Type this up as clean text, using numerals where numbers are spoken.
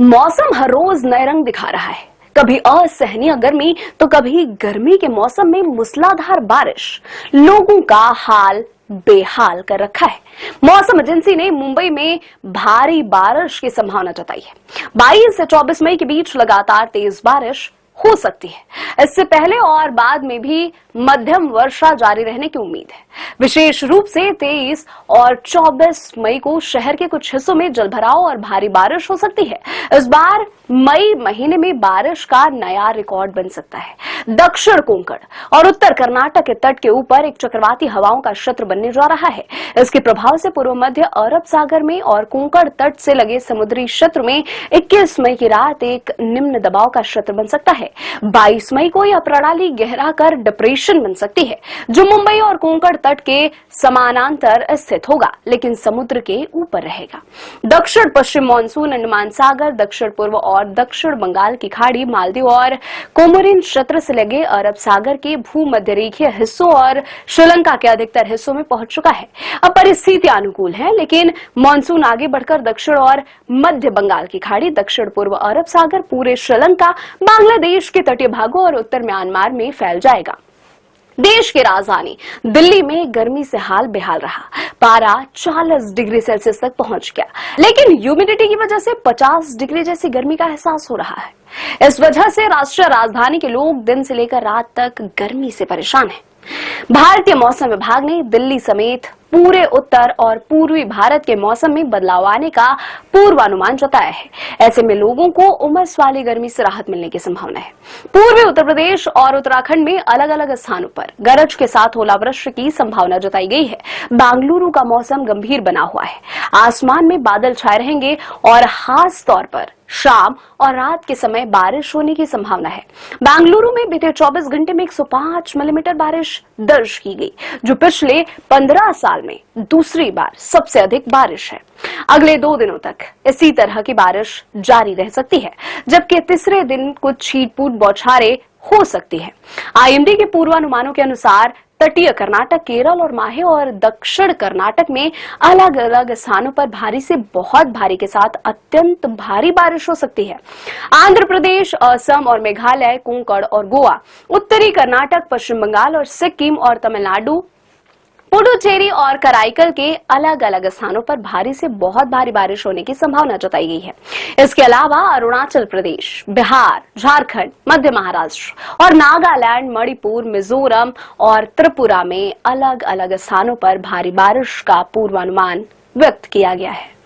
मौसम हर रोज नए रंग दिखा रहा है। कभी असहनीय गर्मी तो कभी गर्मी के मौसम में मूसलाधार बारिश लोगों का हाल बेहाल कर रखा है। मौसम एजेंसी ने मुंबई में भारी बारिश की संभावना जताई है। 22 से 24 मई के बीच लगातार तेज बारिश हो सकती है। इससे पहले और बाद में भी मध्यम वर्षा जारी रहने की उम्मीद है। विशेष रूप से 23 और 24 मई को शहर के कुछ हिस्सों में जलभराव और भारी बारिश हो सकती है। इस बार मई महीने में बारिश का नया रिकॉर्ड बन सकता है। दक्षिण कोंकण और उत्तर कर्नाटक के तट के ऊपर एक चक्रवाती हवाओं का क्षेत्र बनने जा रहा है। इसके प्रभाव से पूर्व मध्य अरब सागर में और कोंकण तट से लगे समुद्री क्षेत्र में 21 मई की रात एक निम्न दबाव का क्षेत्र बन सकता है। 22 मई को यह प्रणाली गहरा कर डिप्रेशन बन सकती है, जो मुंबई और कोंकण तट के समानांतर स्थित होगा, लेकिन समुद्र के ऊपर रहेगा। दक्षिण पश्चिम मानसून अंडमान सागर, दक्षिण पूर्व और दक्षिण बंगाल की खाड़ी, मालदीव और कोमोरिन क्षेत्र से लगे अरब सागर के भूमध्य रेखीय हिस्सों और श्रीलंका के अधिकतर हिस्सों में पहुंच चुका है। अब परिस्थितियां अनुकूल हैं, लेकिन मानसून आगे बढ़कर दक्षिण और मध्य बंगाल की खाड़ी, दक्षिण पूर्व अरब सागर, पूरे श्रीलंका, बांग्लादेश के तटीय भागों और उत्तर म्यांमार में फैल जाएगा। देश की राजधानी दिल्ली में गर्मी से हाल बेहाल रहा। पारा 40 डिग्री सेल्सियस तक पहुंच गया, लेकिन ह्यूमिडिटी की वजह से 50 डिग्री जैसी गर्मी का एहसास हो रहा है। इस वजह से राष्ट्रीय राजधानी के लोग दिन से लेकर रात तक गर्मी से परेशान हैं। भारतीय मौसम विभाग ने दिल्ली समेत पूरे उत्तर और पूर्वी भारत के मौसम में बदलाव आने का पूर्वानुमान जताया है। ऐसे में लोगों को उमस वाली गर्मी से राहत मिलने की संभावना है। पूर्वी उत्तर प्रदेश और उत्तराखंड में अलग अलग स्थानों पर गरज के साथ ओलावृष्टि की संभावना जताई गई है। बेंगलुरु का मौसम गंभीर बना हुआ है। आसमान में बादल छाए रहेंगे और खास तौर पर शाम और रात के समय बारिश होने की संभावना है। बेंगलुरु में बीते 24 घंटे में 105 मिलीमीटर बारिश दर्ज की गई, जो पिछले 15 साल में दूसरी बार सबसे अधिक बारिश है। अगले 2 दिनों तक इसी तरह की बारिश जारी रह सकती है, जबकि तीसरे दिन कुछ छींट-फूट बौछारें हो सकती है। आईएमडी के पूर्वानुमानों के अनुसार तटीय कर्नाटक, केरल और माहे और दक्षिण कर्नाटक में अलग अलग स्थानों पर भारी से बहुत भारी के साथ अत्यंत भारी बारिश हो सकती है। आंध्र प्रदेश, असम और मेघालय, कोंकण और गोवा, उत्तरी कर्नाटक, पश्चिम बंगाल और सिक्किम और तमिलनाडु, पुडुचेरी और कराईकल के अलग अलग स्थानों पर भारी से बहुत भारी बारिश होने की संभावना जताई गई है। इसके अलावा अरुणाचल प्रदेश, बिहार, झारखंड, मध्य महाराष्ट्र और नागालैंड, मणिपुर, मिजोरम और त्रिपुरा में अलग अलग स्थानों पर भारी बारिश का पूर्वानुमान व्यक्त किया गया है।